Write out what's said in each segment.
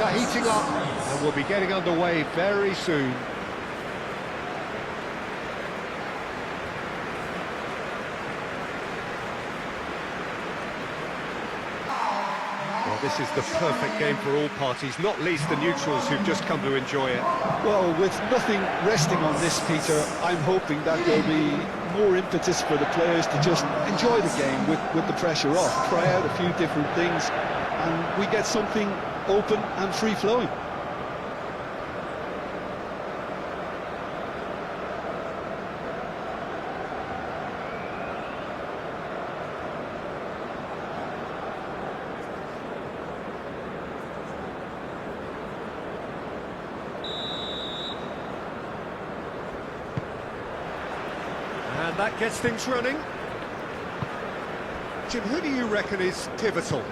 are heating up and we'll be getting underway very soon. Well, this is the perfect game for all parties, not least the neutrals who've just come to enjoy it. Well, with nothing resting on this, Peter, I'm hoping that there'll be more impetus for the players to just enjoy the game with the pressure off, try out a few different things, and we get something open and free-flowing. And that gets things running. Jim, who do you reckon is pivotal?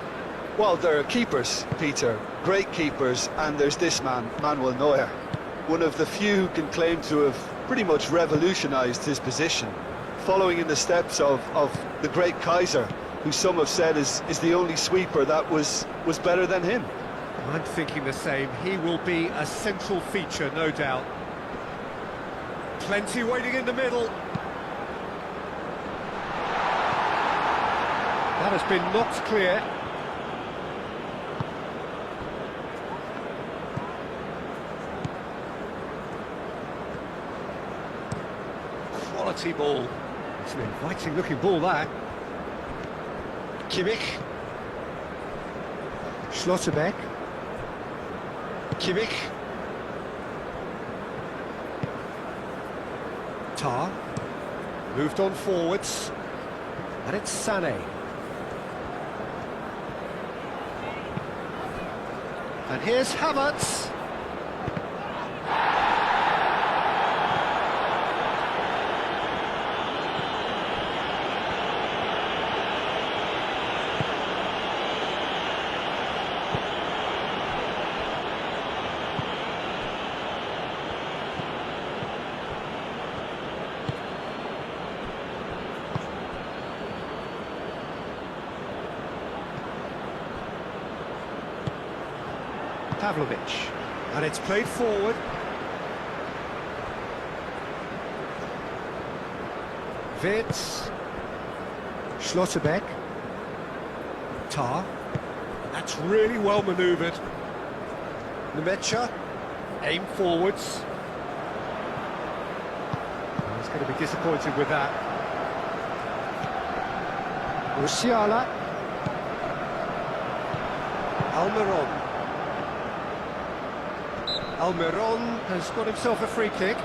Well, there are keepers, Peter, great keepers, and there's this man, Manuel Neuer, one of the few who can claim to have pretty much revolutionised his position, following in the steps of the great Kaiser, who some have said is the only sweeper that was better than him. I'm thinking the same. He will be a central feature, no doubt. Plenty waiting in the middle. That has been knocked clear. Quality ball. It's an inviting looking ball, that. Kimmich. Schlotterbeck. Kimmich. Tar. Moved on forwards. And it's Sané. And here's Havertz. Pavlovic, and it's played forward. Wirtz, Schlotterbeck, Tar. That's really well manoeuvred. Nemecha, aim forwards. He's going to be disappointed with that. Musiala. Almiron. Almiron has got himself a free kick.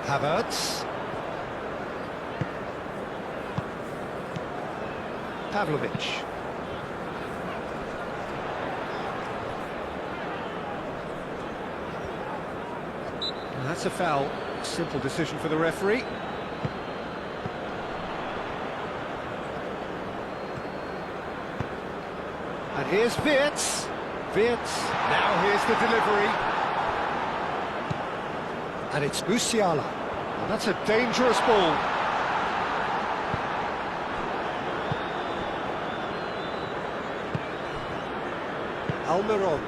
Havertz. Pavlovic. And that's a foul. Simple decision for the referee. And here's Wirtz. Wirtz. Now here's the delivery. And it's Musiala. And that's a dangerous ball. Almiron.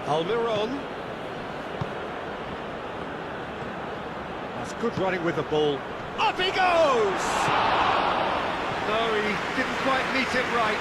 Almiron. That's good running with the ball. Up he goes! No, he didn't quite meet it right.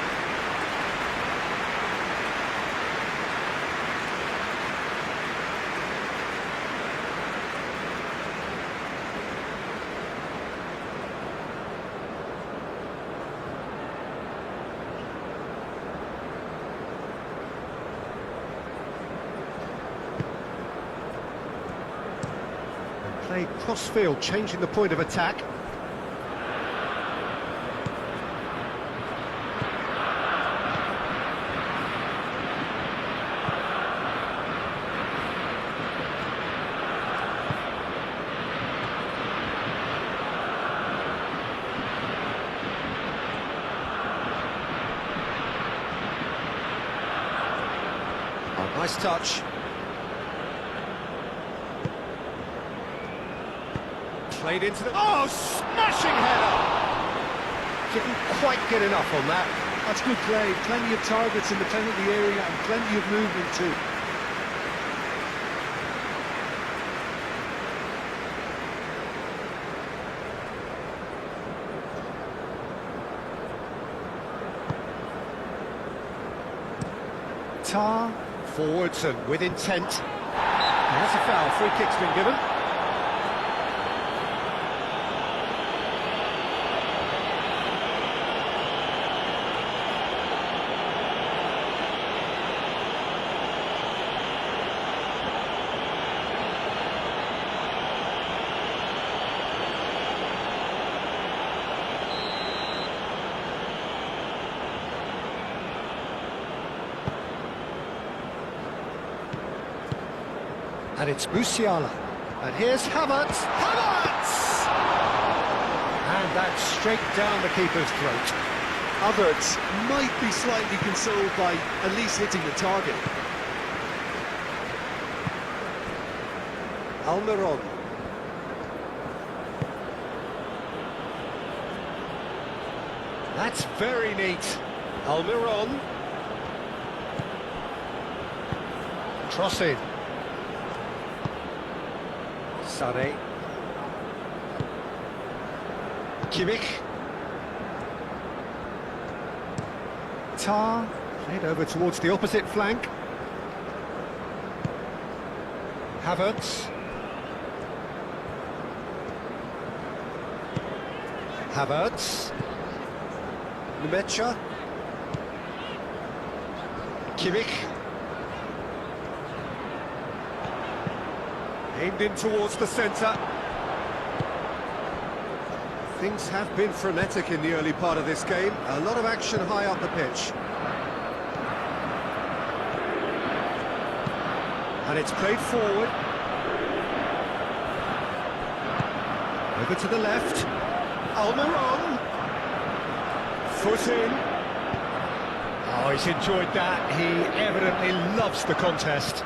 Played cross-field, changing the point of attack. Oh, nice touch. Played into the... Oh, smashing header! Didn't quite get enough on that. That's good play. Plenty of targets in the penalty area and plenty of movement too. Tar forwards and with intent. That's a foul. Free kick's been given. And it's Musiala. And here's Havertz. Havertz! And that's straight down the keeper's throat. Havertz might be slightly consoled by at least hitting the target. Almiron. That's very neat. Almiron. Cross in. Sane. Kimmich. Tar. Played over towards the opposite flank. Havertz. Havertz. Nmecha. Kimmich. Aimed in towards the centre. Things have been frenetic in the early part of this game. A lot of action high up the pitch. And it's played forward. Over to the left. Almiron. Foot in. Oh, he's enjoyed that. He evidently loves the contest.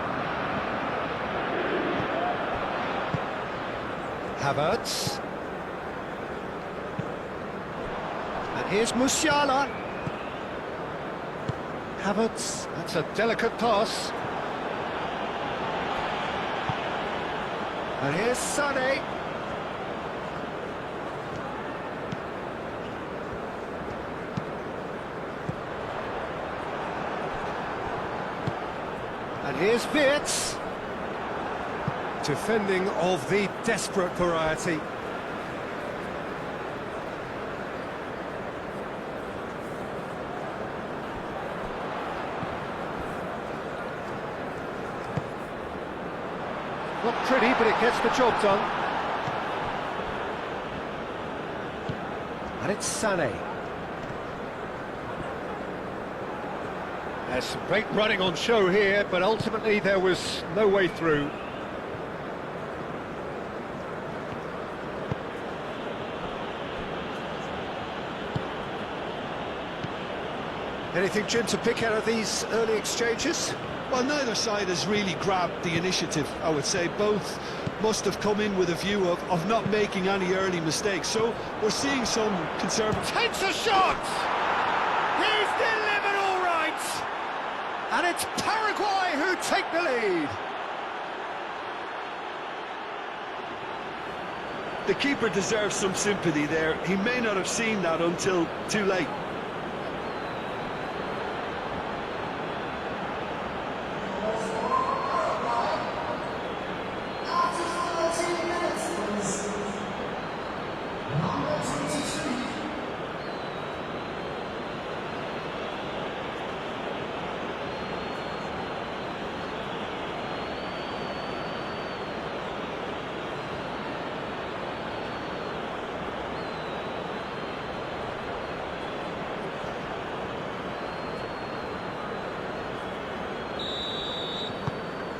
Havertz. And here's Musiala. Havertz, that's a delicate pass. And here's Sane. And here's Wirtz. Defending of the desperate variety. Not pretty, but it gets the job done. And it's Sane. There's some great running on show here, but ultimately there was no way through. Anything, Jim, to pick out of these early exchanges? Well, neither side has really grabbed the initiative, I would say. Both must have come in with a view of not making any early mistakes. So we're seeing some conservative... Takes a shot! He's delivered all right! And it's Paraguay who take the lead. The keeper deserves some sympathy there. He may not have seen that until too late.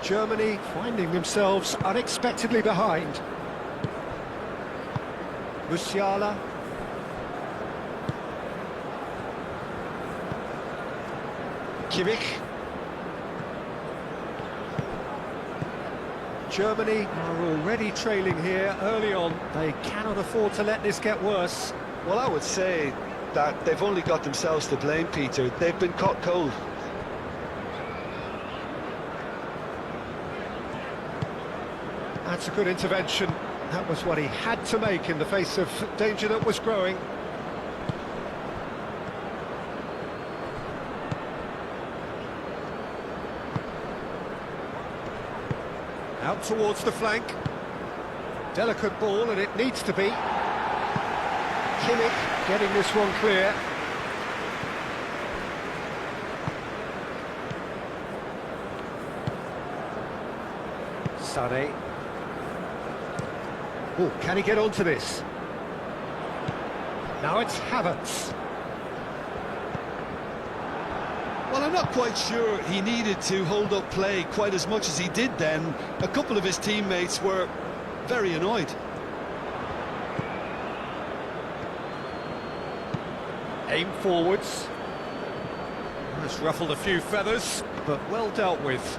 Germany finding themselves unexpectedly behind. Musiala. Kimmich. Germany are already trailing here early on. They cannot afford to let this get worse. Well, I would say that they've only got themselves to blame, Peter. They've been caught cold. That's a good intervention. That was what he had to make in the face of danger that was growing. Out towards the flank. Delicate ball, and it needs to be. Kimmich getting this one clear. Sade. Oh, can he get onto this? Now it's Havertz. Well, I'm not quite sure he needed to hold up play quite as much as he did then. A couple of his teammates were very annoyed. Aim forwards. That's ruffled a few feathers, but well dealt with.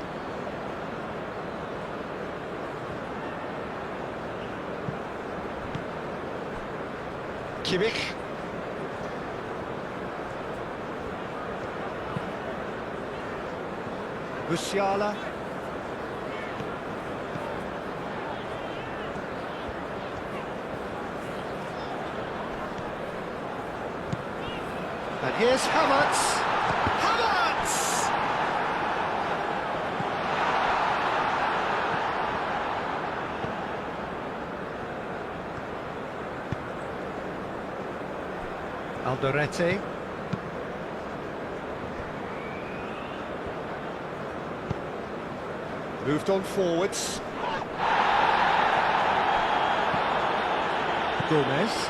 Kimmich. Musiala. And here's Havertz. Havertz! Alderete. Moved on forwards. Gomez.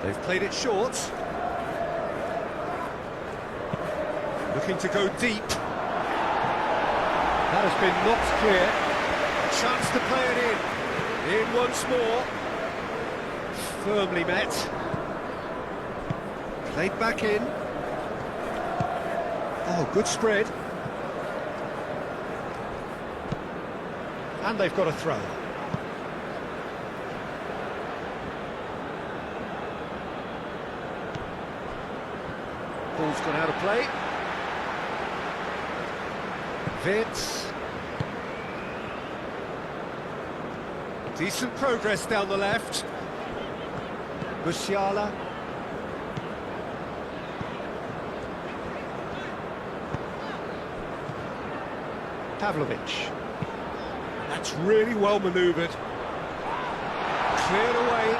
They've played it short. Looking to go deep. That has been knocked clear. Chance to play it in. In once more. Firmly met. Played back in. Oh, good spread. And they've got a throw. Ball's gone out of play. Vince. Decent progress down the left. Musiala. Pavlovic. That's really well manoeuvred. Cleared away.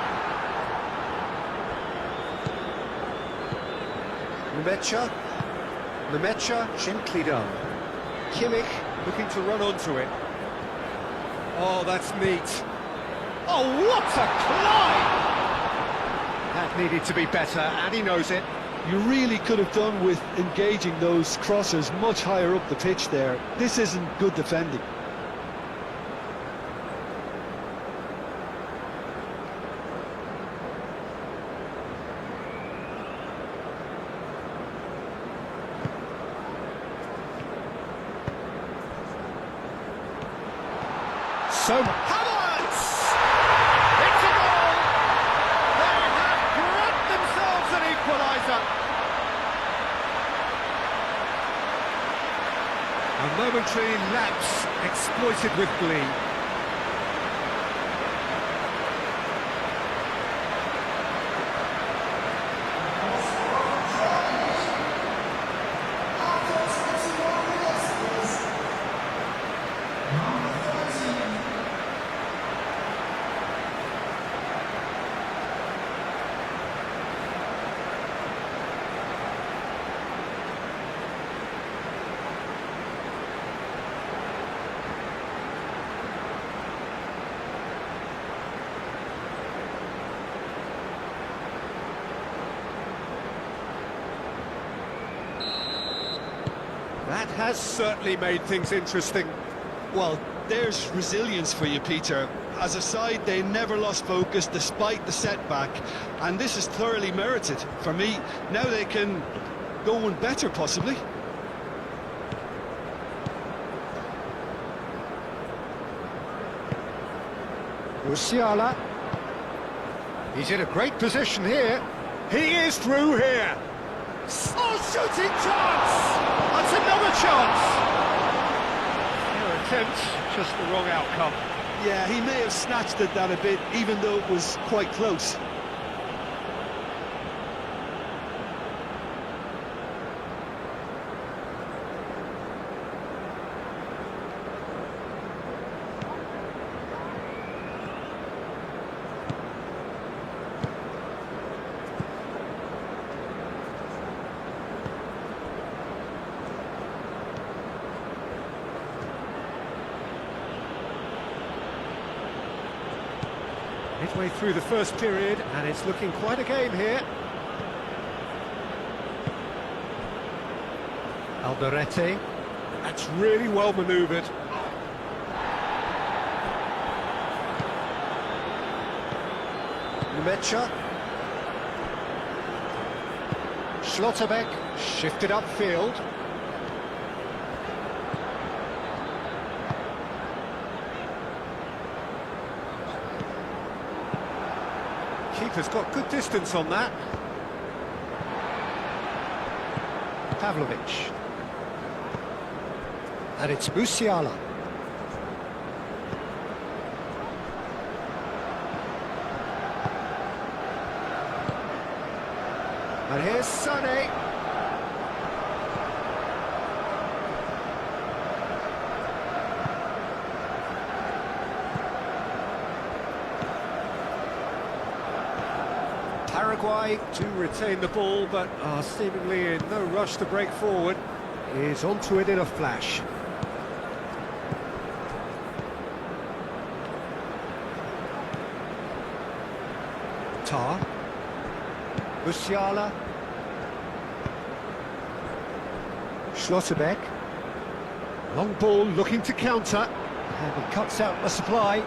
Nemecha, gently done. Kimmich looking to run onto it. Oh, that's neat. Oh, what a climb! That needed to be better, and he knows it. You really could have done with engaging those crossers much higher up the pitch there. This isn't good defending. So Havertz! It's a goal! A momentary lapse exploited with glee. That has certainly made things interesting. Well, there's resilience for you, Peter. As a side, they never lost focus despite the setback, and this is thoroughly merited. For me, now they can go one better, possibly. Musiala. He's in a great position here. He is through here. Oh, shooting chance! That's another chance! Fair attempt, just the wrong outcome. Yeah, he may have snatched at that a bit, even though it was quite close. Midway through the first period, and it's looking quite a game here. Alderete. That's really well manoeuvred. Numecha. Schlotterbeck shifted upfield. Keeper's got good distance on that. Pavlovic. And it's Musiala. And here's Sané. Paraguay to retain the ball, but are seemingly in no rush to break forward. Is onto it in a flash. Tar. Musiala. Schlotterbeck. Long ball looking to counter. And he cuts out the supply.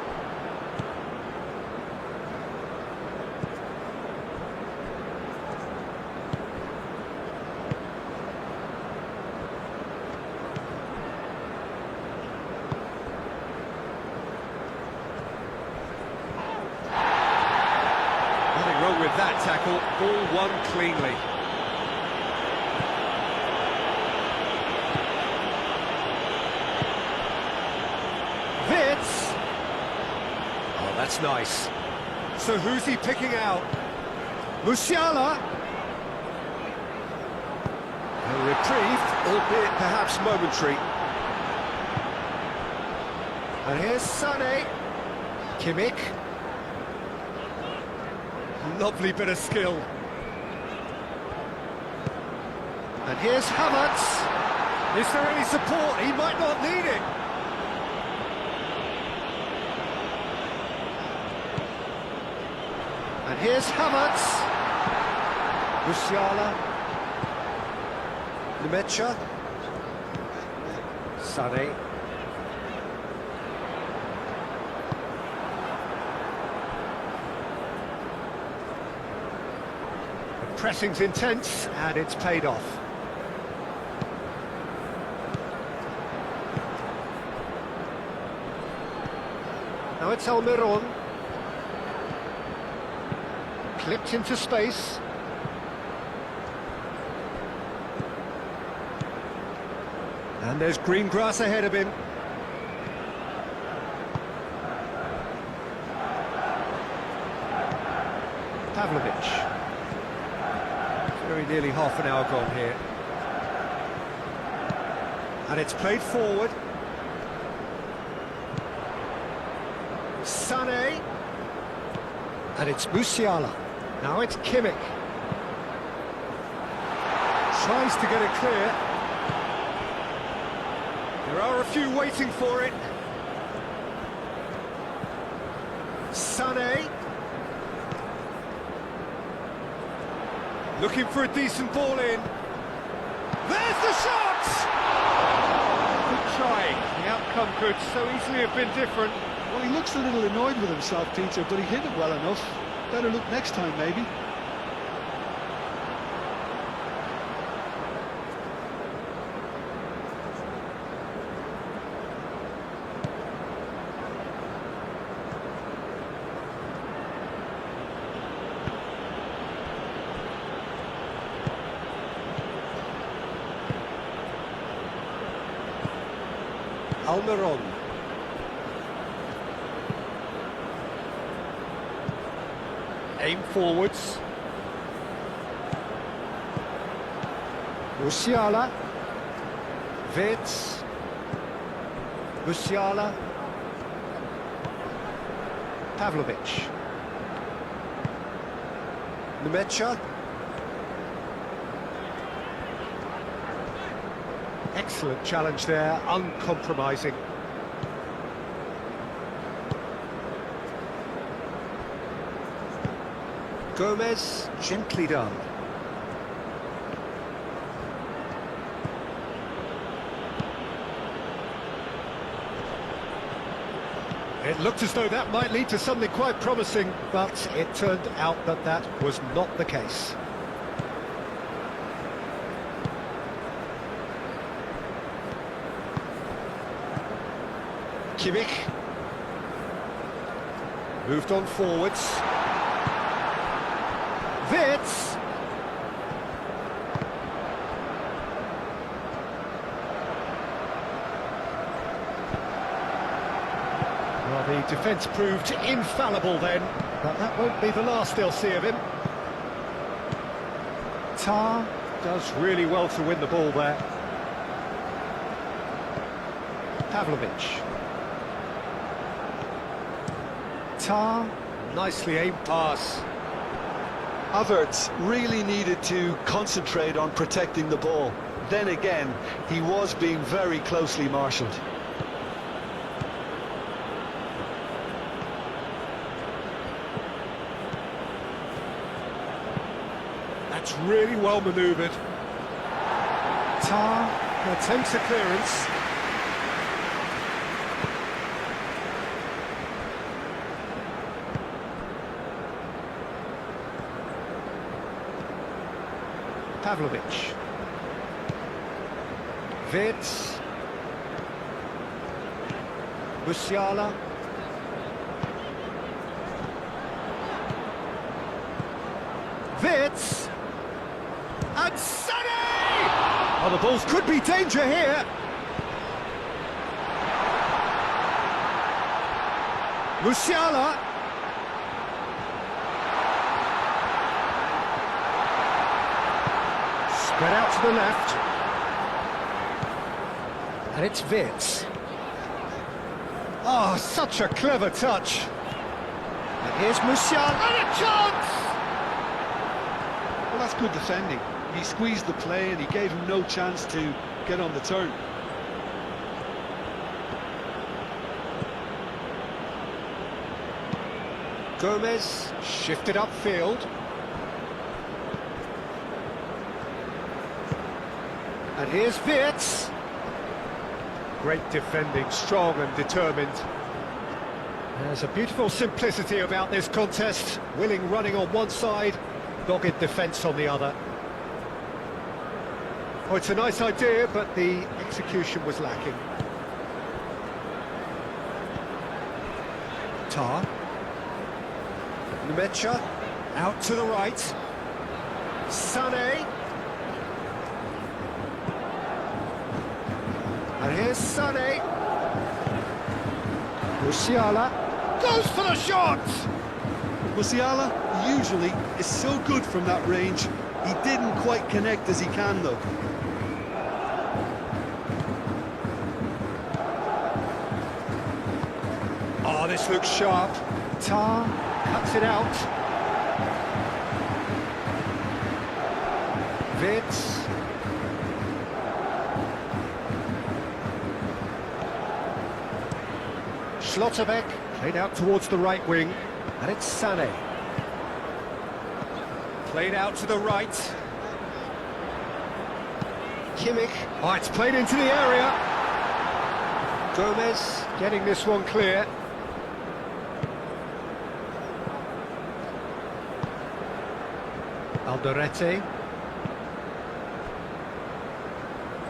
Nothing wrong with that tackle. Ball won cleanly. Vitz. Oh, that's nice. So who's he picking out? Musiala. A reprieve, albeit perhaps momentary. And here's Sané. Kimmich. Lovely bit of skill. And here's Havertz. Is there any support? He might not need it. And here's Havertz. Musiala. Numecha. Sané. The pressing's intense, and it's paid off. Now it's Almiron. Clipped into space. And there's green grass ahead of him. Pavlovic. Very nearly half an hour gone here. And it's played forward. Sané. And it's Musiala. Now it's Kimmich. Tries to get it clear. There are a few waiting for it. Sané. Looking for a decent ball in. There's the shot! Good try. The outcome could so easily have been different. Well, he looks a little annoyed with himself, Peter, but he hit it well enough. Better look next time, maybe. Almiron. Aim forwards. Musiala. Wirtz. Musiala. Pavlovic. Nemecha. Excellent challenge there, uncompromising. Gomez, gently done. It looked as though that might lead to something quite promising, but it turned out that that was not the case. Kimmich. Moved on forwards. Wirtz. Well, the defence proved infallible then, but that won't be the last they'll see of him. Tar does really well to win the ball there. Pavlovic. Tar, nicely aimed pass. Havertz really needed to concentrate on protecting the ball. Then again, he was being very closely marshalled. That's really well manoeuvred. Tar attempts a clearance. Pavlovic. Wirtz. Musiala. Wirtz. And Sané! Oh, the balls could be danger here. Musiala. Spread out to the left. And it's Wirtz. Oh, such a clever touch. And here's Musiala. And a chance! Well, that's good defending. He squeezed the play and he gave him no chance to get on the turn. Gomez shifted upfield. And here's Wirtz. Great defending, strong and determined. There's a beautiful simplicity about this contest. Willing running on one side, dogged defence on the other. Oh, it's a nice idea, but the execution was lacking. Tar. Nemecha, out to the right. Sané. here's Sané. Musiala goes for the shot! Musiala usually is so good from that range. He didn't quite connect as he can though. Oh, this looks sharp. Tar cuts it out. Vitz. Schlotterbeck played out towards the right wing, and it's Sané. Played out to the right. Kimmich. Oh, it's played into the area. Gomez getting this one clear. Alderete.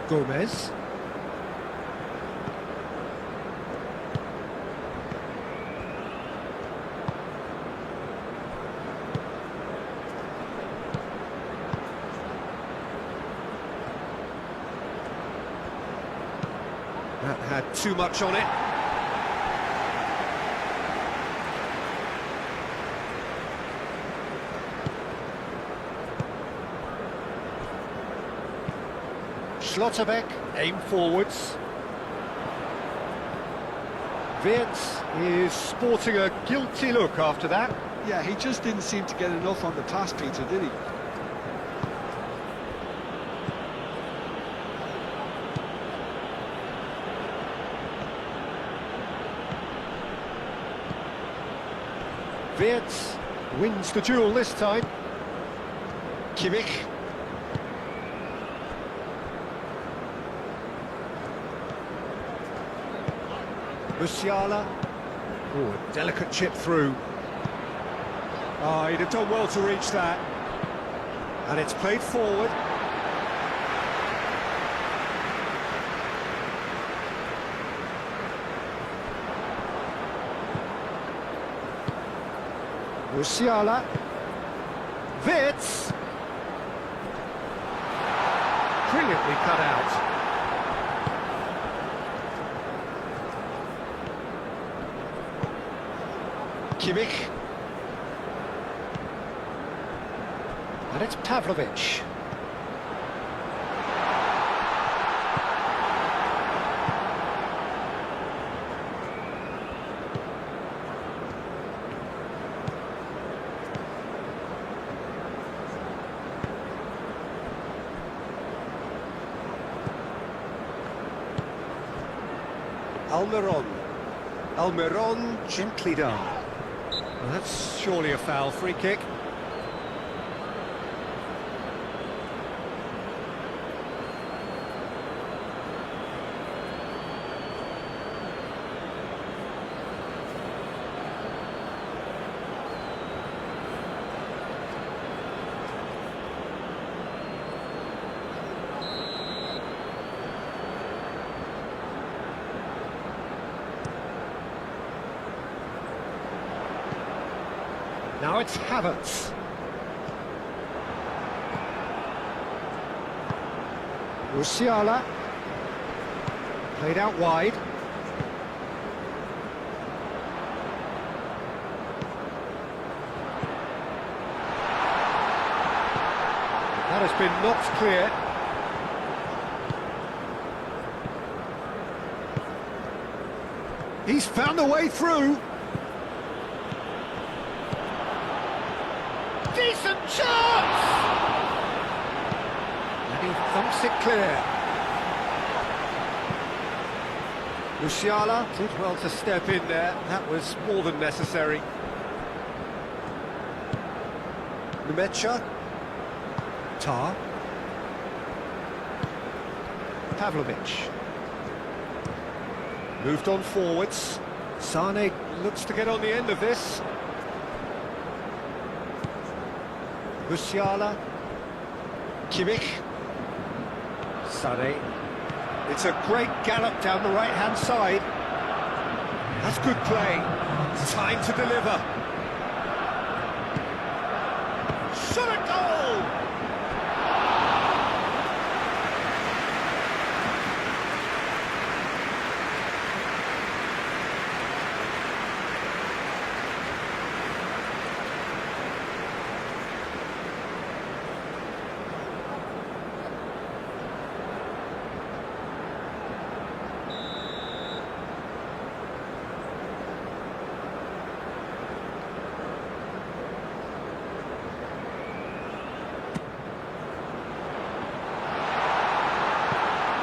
Gomez. That had too much on it. Schlotterbeck, aim forwards. Wirtz is sporting a guilty look after that. Yeah, he just didn't seem to get enough on the pass, Peter, did he? Wirtz wins the duel this time. Kimmich. Musiala. Oh, a delicate chip through. Oh, he'd have done well to reach that. And it's played forward. Musiala. Wirtz. Brilliantly cut out. Kimmich. And it's Pavlovic. Almiron. Almiron gently done. Well, that's surely a foul. Free kick. Now it's Havertz. Musiala. Played out wide. That has been knocked clear. He's found a way through. Decent chance! And he thumps it clear. Musiala did well to step in there. That was more than necessary. Numecha. Tar. Pavlovic. Moved on forwards. Sané looks to get on the end of this. Musiala. Kimmich. Sané. It's a great gallop down the right-hand side. That's good play. It's time to deliver. Shot a goal!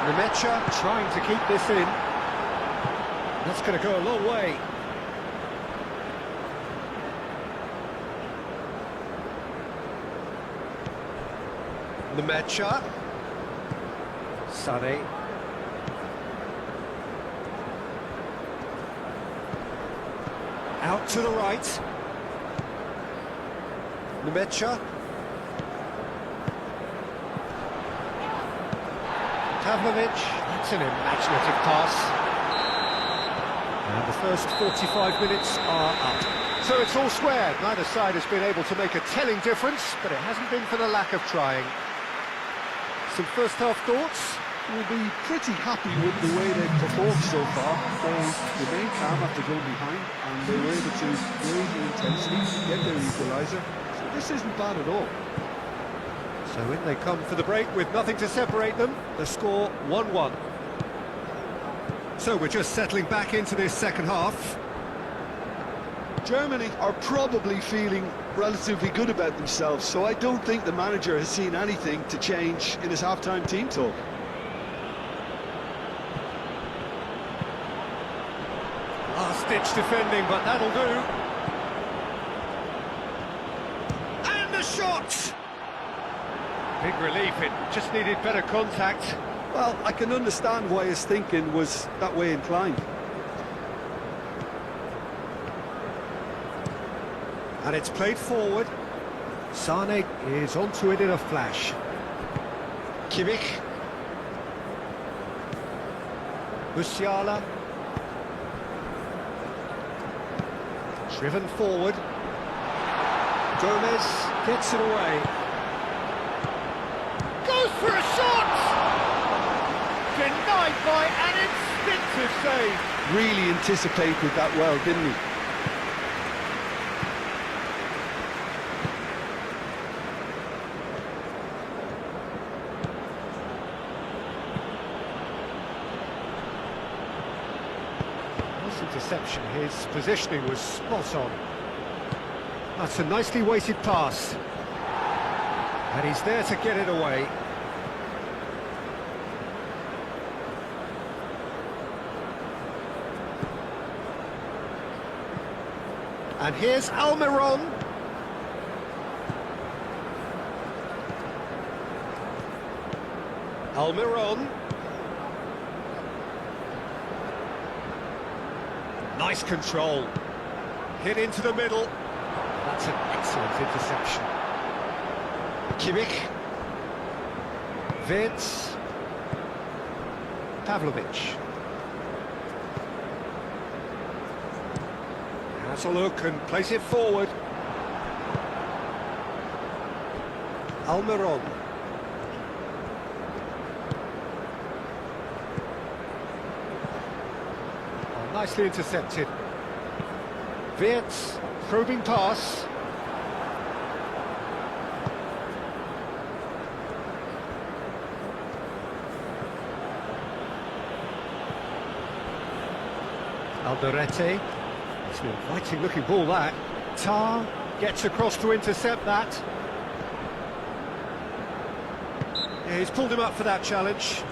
Nemecha trying to keep this in. That's going to go a long way. Nemecha. Sané. Out to the right. Nemecha. Pavlovic. That's an imaginative pass. And the first 45 minutes are up. So it's all square. Neither side has been able to make a telling difference, but it hasn't been for the lack of trying. Some first half thoughts? Will be pretty happy with the way they've performed so far. They remained calm after going behind, and they were able to raise the intensity, get their equaliser. So this isn't bad at all. So in they come for the break with nothing to separate them. The score 1-1. So we're just settling back into this second half. Germany are probably feeling relatively good about themselves, so I don't think the manager has seen anything to change in his half-time team talk. Last-ditch defending, but that'll do. And the shot! Big relief, it just needed better contact. Well, I can understand why his thinking was that way inclined. And it's played forward. Sané is onto it in a flash. Kimmich. Musiala. Driven forward. Gomez gets it away. Goes for a shot! Denied by an instinctive save. Really anticipated that well, didn't he? Interception, his positioning was spot on. That's a nicely weighted pass. And he's there to get it away. And here's Almiron. Almiron. Nice control. Hit into the middle. That's an excellent interception. Kimmich. Wirtz. Pavlovic. Has a look and place it forward. Almiron. Nicely intercepted. Wirtz, probing pass. Alderete. It's an inviting looking ball that. Tar gets across to intercept that. Yeah, he's pulled him up for that challenge.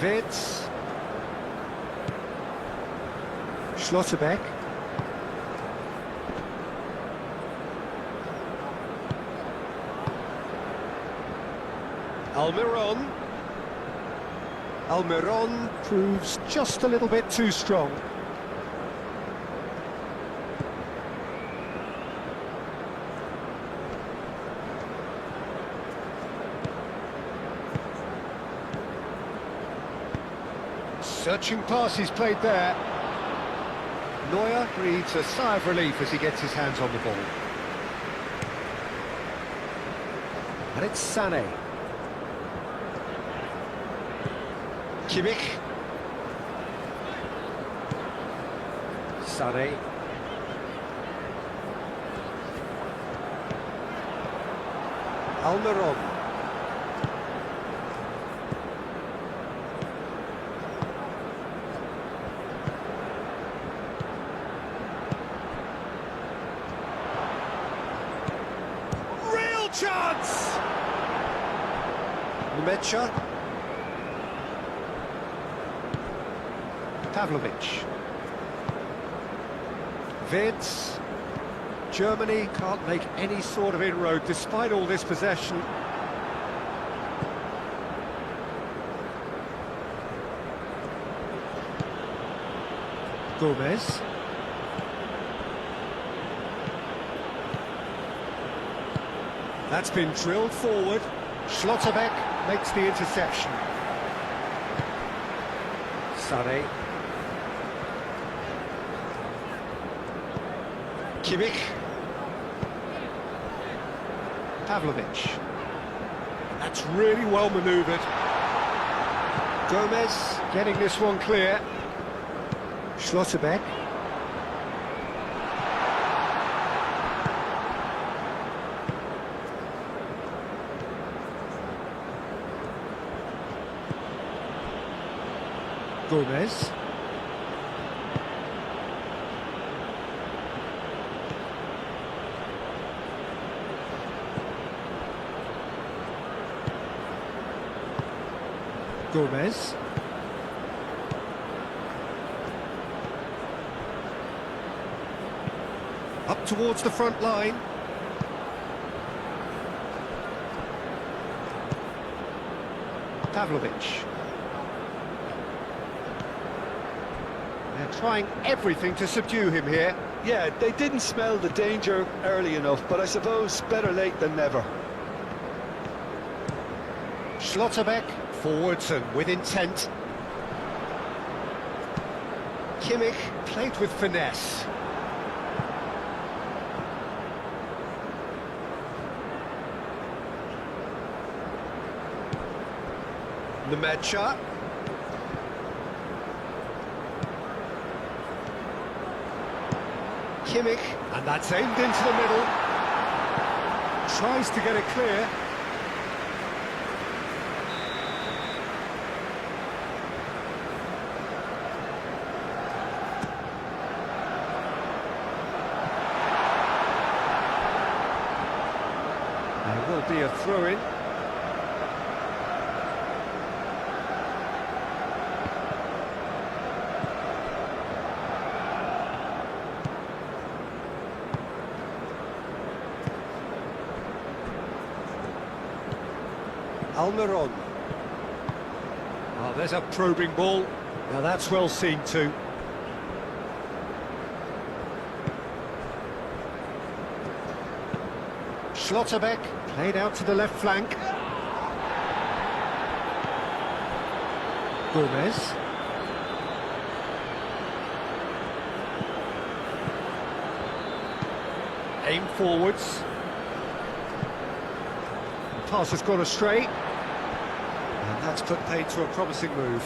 Wirtz. Schlotterbeck. Almiron. Almiron proves just a little bit too strong. Searching pass he's played there. Neuer breathes a sigh of relief as he gets his hands on the ball. And it's Sané. Kimmich. Sané. Almiron. Real chance! Numecha. Pavlovic. Vids. Germany can't make any sort of inroad despite all this possession. Gomez. That's been drilled forward. Schlotterbeck makes the interception. Sané. Kimmich. Pavlovic. That's really well manoeuvred. Gomez getting this one clear. Schlotterbeck. Gomez. Gomez. Up towards the front line. Pavlovic. They're trying everything to subdue him here. Yeah, they didn't smell the danger early enough, but I suppose better late than never. Schlotterbeck, forwards and with intent. Kimmich played with finesse. Numecha. Kimmich, and that's aimed into the middle. Tries to get it clear. There will be a throw-in. Almiron. Oh, there's a probing ball. Now that's well seen too. Schlotterbeck played out to the left flank. Gomez. Aim forwards. The pass has gone astray. And that's put paid to a promising move.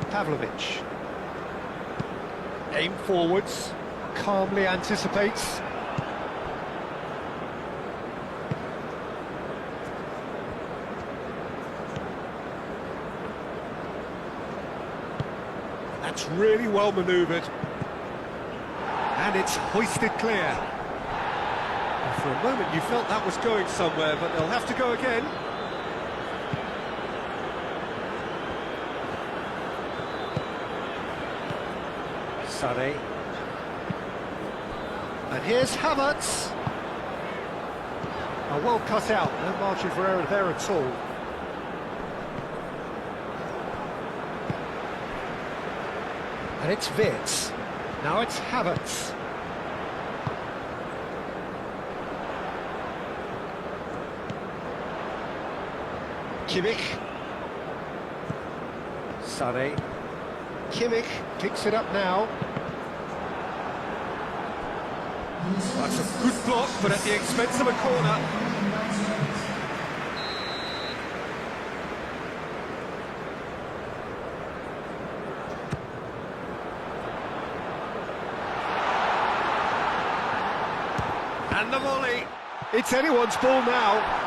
Pavlovic. Aim forwards, calmly anticipates. That's really well manoeuvred. And it's hoisted clear. And for a moment you felt that was going somewhere, but they'll have to go again. Sané. And here's Havertz. Oh, well cut out, no margin for error there at all. And it's Wirtz. Now it's Havertz. Kimmich. Sané. Kimmich picks it up now. That's a good block, but at the expense of a corner. And the volley. It's anyone's ball now.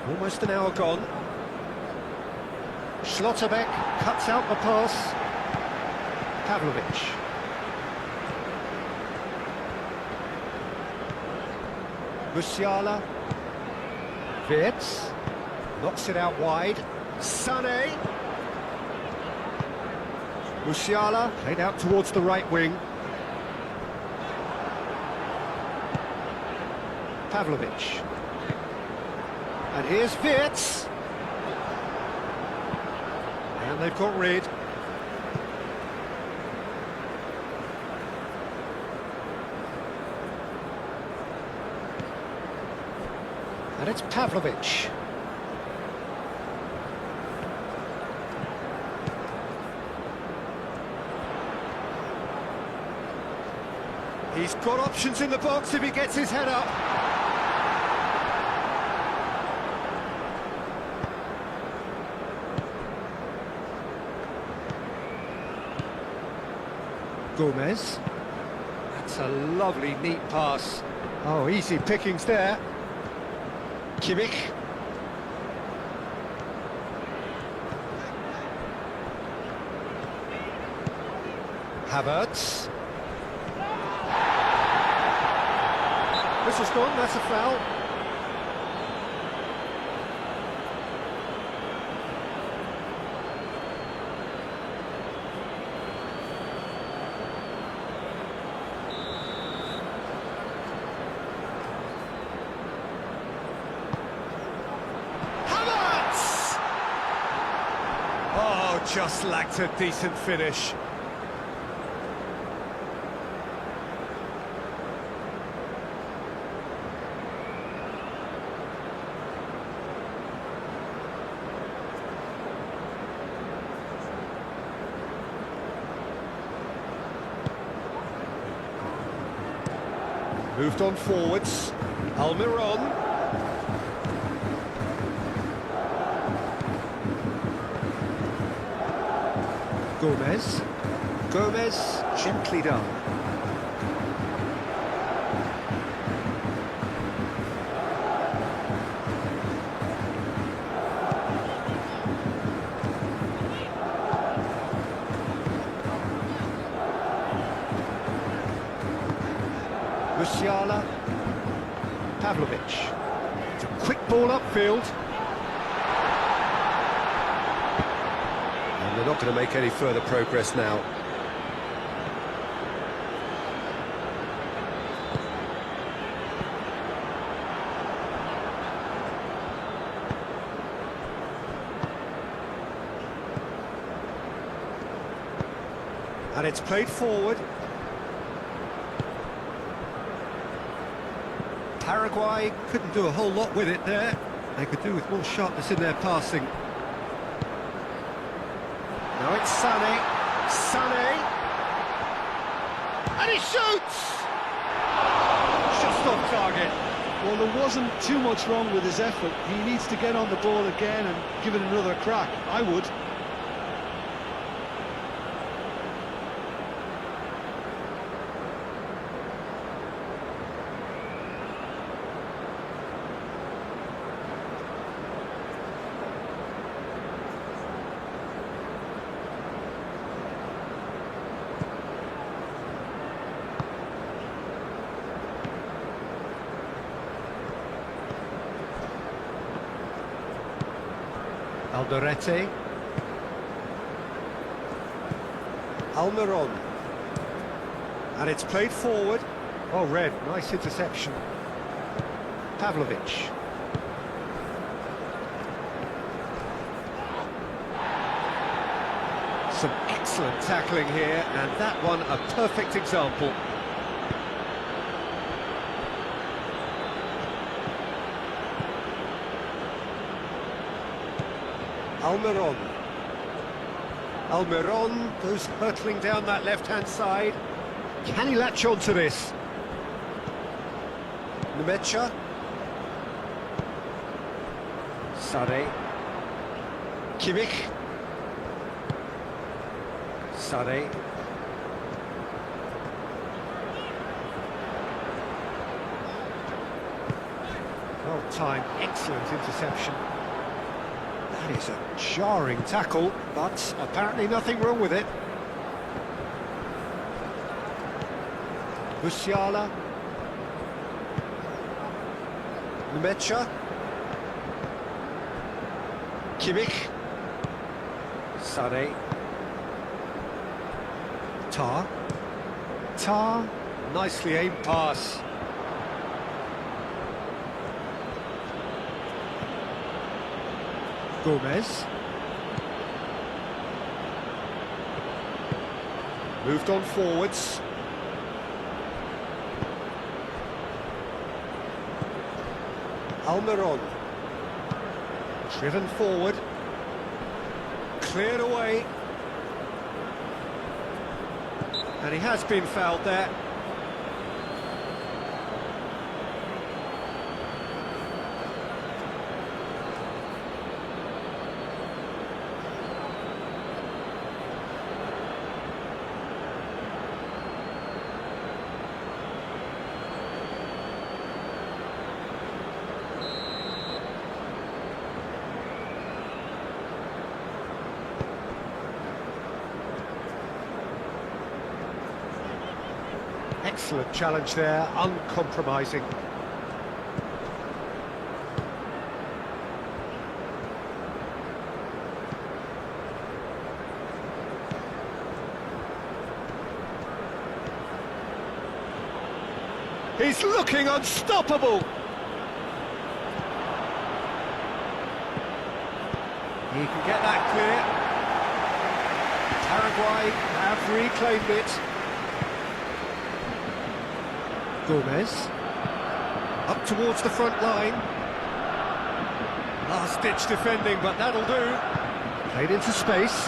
Almost an hour gone. Schlotterbeck cuts out the pass. Pavlovic. Musiala. Wirtz. Knocks it out wide. Sané. Musiala played out towards the right wing. Pavlovic. And here's Wirtz. And they've got rid. And it's Pavlovic. He's got options in the box if he gets his head up. Gomez. That's a lovely, neat pass. Oh, easy pickings there. Kimmich. Havertz. This is gone, that's a foul. Havertz! Oh, just lacked a decent finish. Moved on forwards. Almiron. Gomez. Gomez, gently done. Musiala. Pavlovic. It's a quick ball upfield. And they're not going to make any further progress now. And it's played forward. Paraguay couldn't do a whole lot with it there. They could do with more sharpness in their passing. Now it's Sané. Sané. And he shoots! Just off target. Well, there wasn't too much wrong with his effort. He needs to get on the ball again and give it another crack. I would. Alderete. Almiron. And it's played forward. Oh, red, nice interception. Pavlovic. Some excellent tackling here, and that one a perfect example. Almiron. Almiron goes hurtling down that left-hand side. Can he latch on to this? Nemecha. Sade. Kimmich. Sade. Well timed, excellent interception. That is a jarring tackle, but apparently nothing wrong with it. Musiala. Nemecha. Kimmich. Sade. Tar. Tar. Nicely aimed pass. Gomez. Moved on forwards. Almiron. Driven forward. Cleared away. And he has been fouled there. Excellent challenge there, uncompromising. He's looking unstoppable! He can get that clear. Paraguay have reclaimed it. Gomez, up towards the front line. Last-ditch defending, but that'll do. Played into space.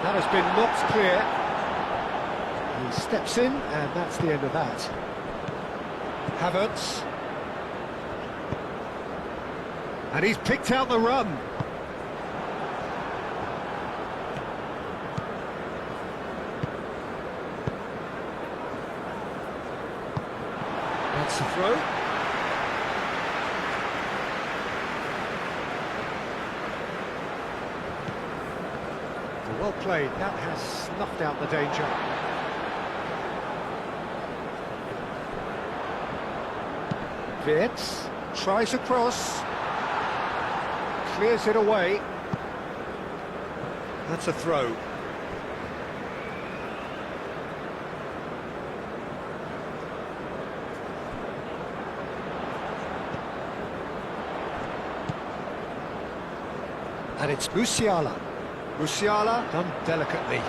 That has been knocked clear. He steps in, and that's the end of that. Havertz. And he's picked out the run. That's the throw. Well played, that has snuffed out the danger. Wirtz tries a cross, clears it away. That's a throw. And it's Musiala. Musiala done delicately.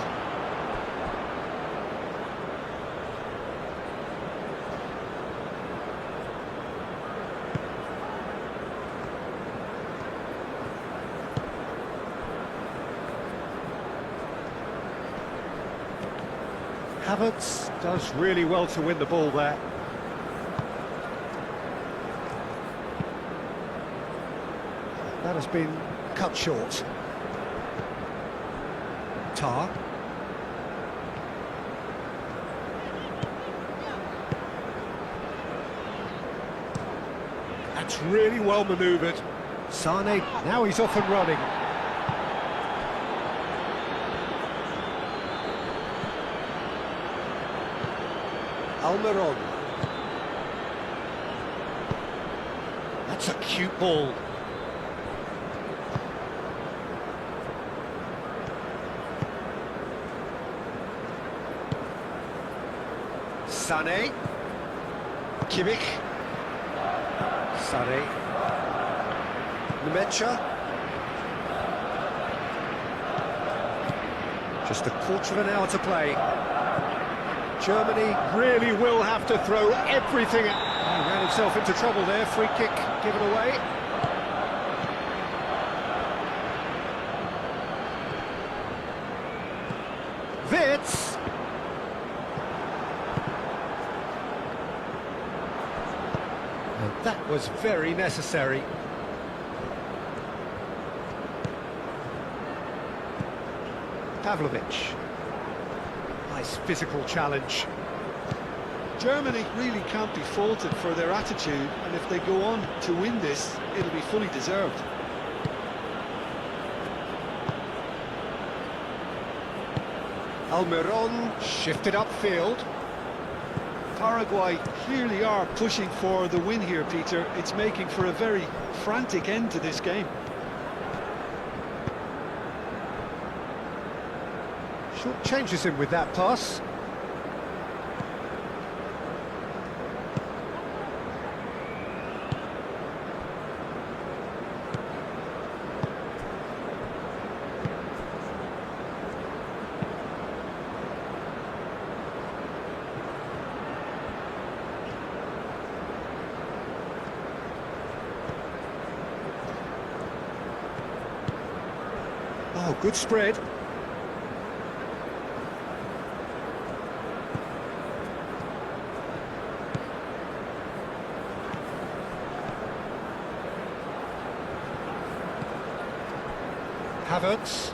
Havertz does really well to win the ball there. That has been cut short. Tar. That's really well manoeuvred. Sane, now he's off and running. Almiron. That's a cute ball. Sane. Kimmich. Sane. Nemecha. Just a quarter of an hour to play. Germany really will have to throw everything at... He ran himself into trouble there, free kick given away. Wits! And that was very necessary. Pavlovic. Nice physical challenge. Germany really can't be faulted for their attitude, and if they go on to win this, it'll be fully deserved. Almiron shifted upfield. Paraguay clearly are pushing for the win here, Peter. It's making for a very frantic end to this game. Short changes him with that pass. Oh, good spread. Havertz,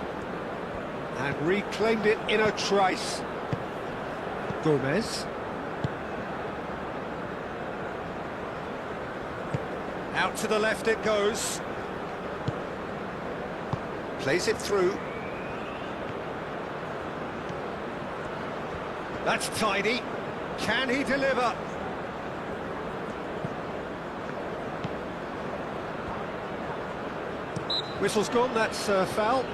and reclaimed it in a trice. Gomez. Out to the left it goes. Plays it through. That's tidy. Can he deliver? Whistle's gone, that's foul.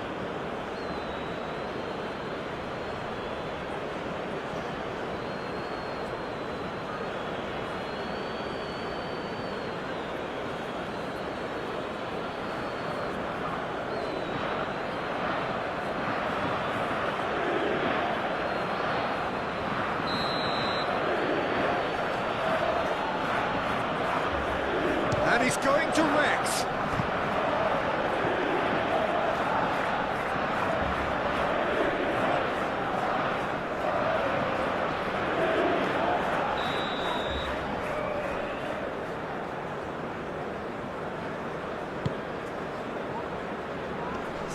And he's going to Rex.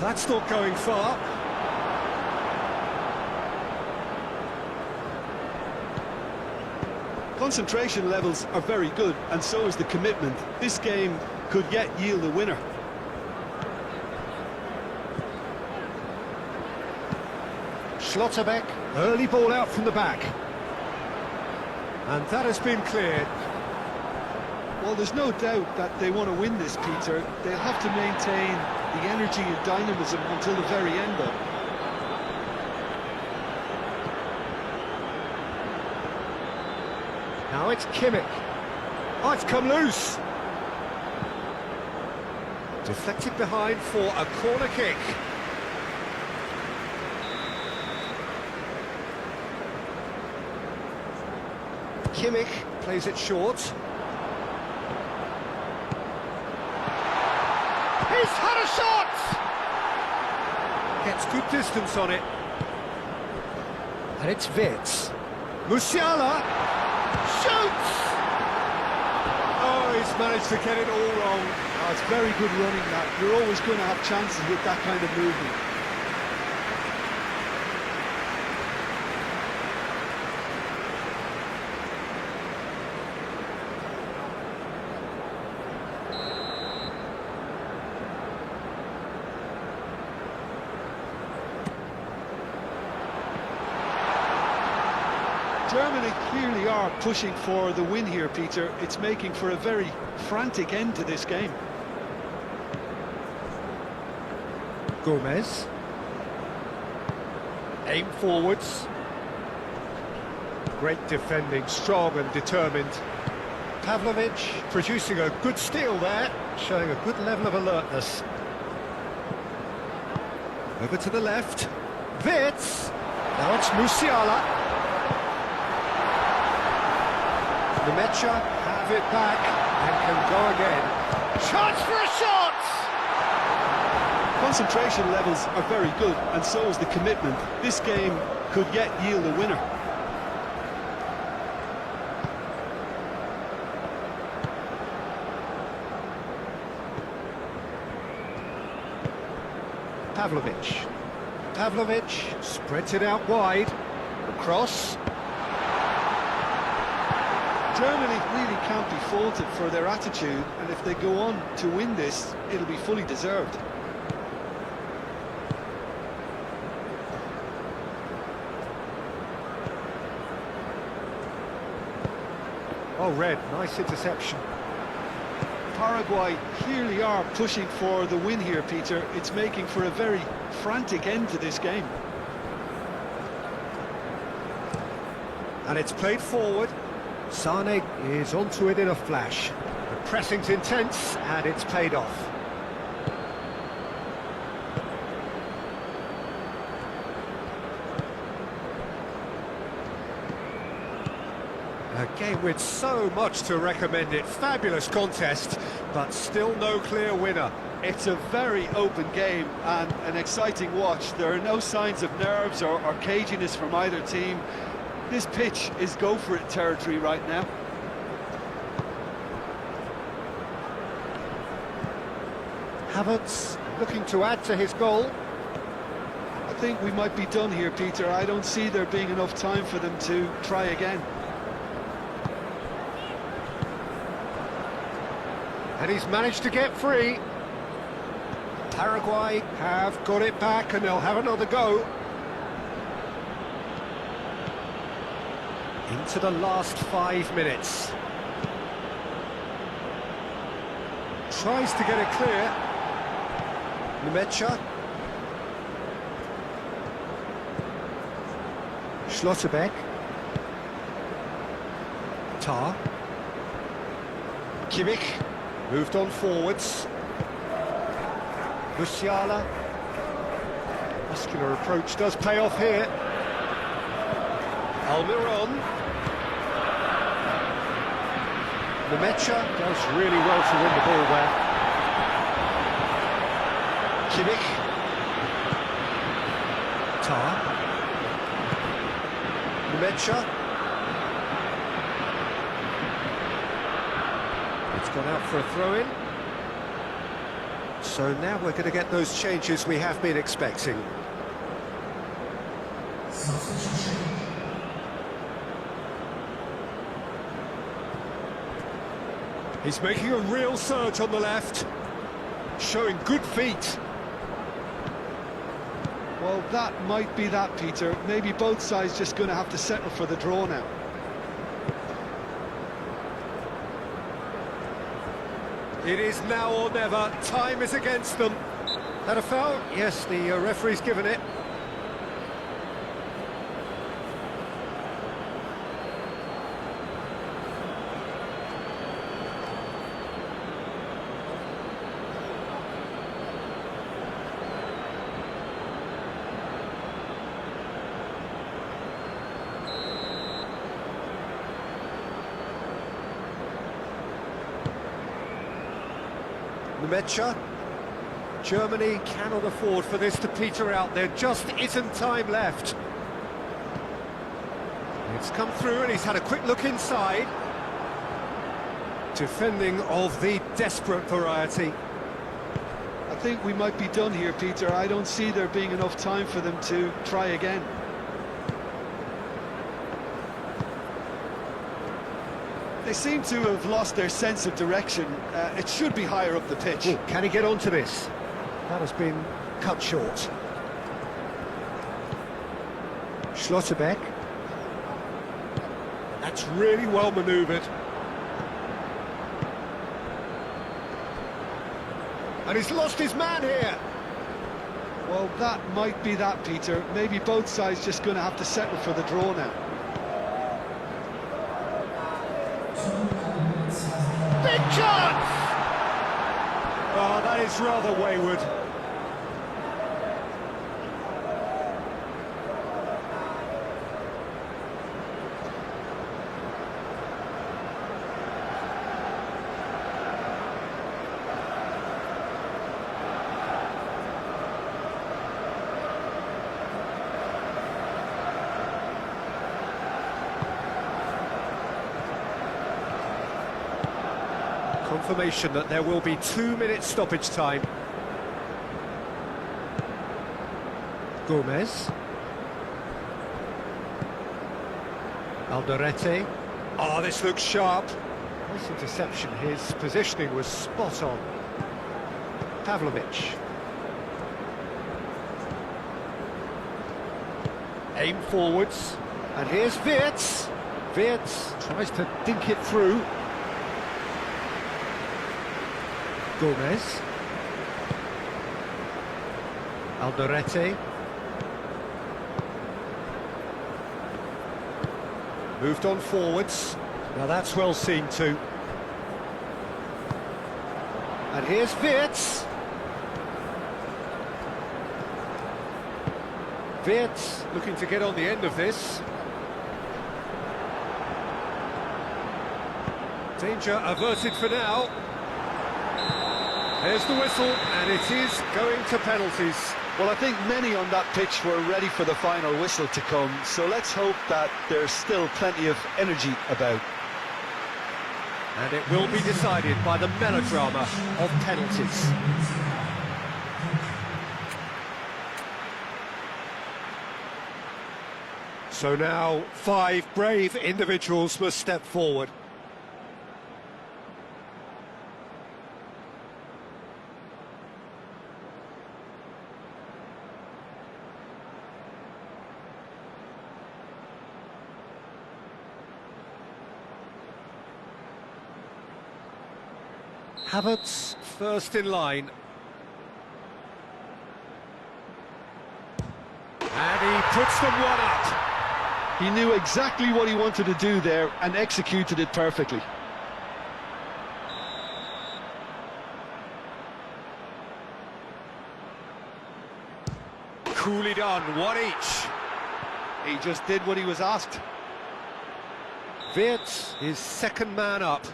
That's not going far. Concentration levels are very good, and so is the commitment. This game could yet yield a winner. Schlotterbeck, early ball out from the back. And that has been cleared. Well, there's no doubt that they want to win this, Peter. They'll have to maintain the energy and dynamism until the very end, though. Now it's Kimmich. Oh, it's come loose. Deflected behind for a corner kick. Kimmich plays it short. He's had a shot! Gets good distance on it. And it's Wits. Musiala shoots! Oh, he's managed to get it all wrong. Oh, it's very good running, that. You're always going to have chances with that kind of movement. Germany clearly are pushing for the win here, Peter. It's making for a very frantic end to this game. Gomez. Aim forwards. Great defending, strong and determined. Pavlovic producing a good steal there, showing a good level of alertness. Over to the left. Wits. Now it's Musiala. Nemecha have it back and can go again. Chance for a shot! Concentration levels are very good, and so is the commitment. This game could yet yield a winner. Pavlovic. Pavlovic spreads it out wide. Across. Germany really can't be faulted for their attitude, and if they go on to win this, it'll be fully deserved. Oh, Red, nice interception. Paraguay clearly are pushing for the win here, Peter. It's making for a very frantic end to this game. And it's played forward. Sane is onto it in a flash. The pressing's intense, and it's paid off. A game with so much to recommend it. Fabulous contest, but still no clear winner. It's a very open game and an exciting watch. There are no signs of nerves or caginess from either team. This pitch is go-for-it territory right now. Havertz looking to add to his goal. I think we might be done here, Peter. I don't see there being enough time for them to try again. And he's managed to get free. Paraguay have got it back and they'll have another go. Into the last 5 minutes. Tries to get it clear. Nemecha. Schlotterbeck. Tar. Kimmich. Moved on forwards. Musiala. Muscular approach does pay off here. Almiron. Nemecha does really well to win the ball there. Kimmich. Tar. Nemecha. It's gone out for a throw-in. So now we're going to get those changes we have been expecting. He's making a real surge on the left, showing good feet. Well, that might be that, Peter. Maybe both sides just going to have to settle for the draw now. It is now or never. Time is against them. That a foul? Yes, the referee's given it. Nemecha. Germany cannot afford for this to peter out. There just isn't time left. It's come through and he's had a quick look inside. Defending of the desperate variety. I think we might be done here, Peter. I don't see there being enough time for them to try again. They seem to have lost their sense of direction. It should be higher up the pitch. Ooh, can he get onto this? That has been cut short. Schlotterbeck. That's really well manoeuvred. And he's lost his man here. Well, that might be that, Peter. Maybe both sides just going to have to settle for the draw now. Big chance! Oh, that is rather wayward. Confirmation that there will be 2 minutes stoppage time. Gomez. Alderete. Oh, this looks sharp. Nice interception. His positioning was spot on. Pavlovic. Aim forwards. And here's Wirtz. Wirtz tries to dink it through. Gomez. Alderete. Moved on forwards. Now that's well seen too. And here's Wirtz. Wirtz looking to get on the end of this. Danger averted for now. There's the whistle, and it is going to penalties. Well, I think many on that pitch were ready for the final whistle to come, so let's hope that there's still plenty of energy about. And it will be decided by the melodrama of penalties. So now 5 brave individuals must step forward. Havertz first in line. And he puts them one up. He knew exactly what he wanted to do there and executed it perfectly. Coolly done, one each. He just did what he was asked. Wirtz is second man up.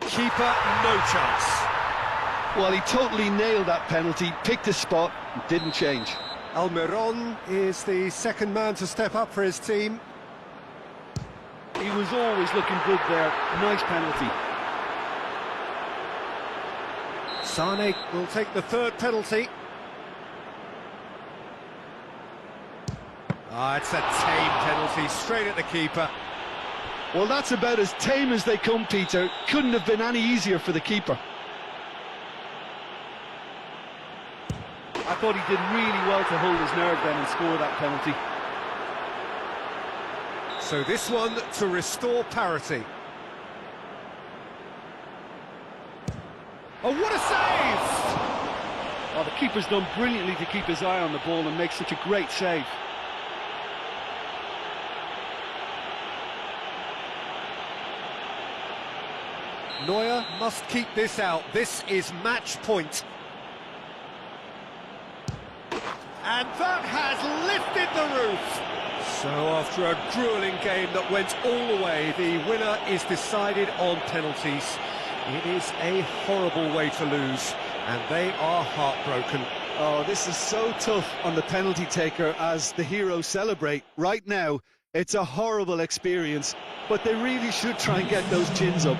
Keeper, no chance. Well, he totally nailed that penalty, picked his spot, didn't change. Almiron is the second man to step up for his team. He was always looking good there. Nice penalty. Sane will take the third penalty. Ah, it's a tame penalty, straight at the keeper. Well, that's about as tame as they come, Peter. Couldn't have been any easier for the keeper. I thought he did really well to hold his nerve then and score that penalty. So this one to restore parity. Oh, what a save! Oh, the keeper's done brilliantly to keep his eye on the ball and make such a great save. Neuer must keep this out. This is match point. And that has lifted the roof. So after a grueling game that went all the way, the winner is decided on penalties. It is a horrible way to lose, and they are heartbroken. Oh, this is so tough on the penalty taker as the heroes celebrate. Right now, it's a horrible experience, but they really should try and get those chins up.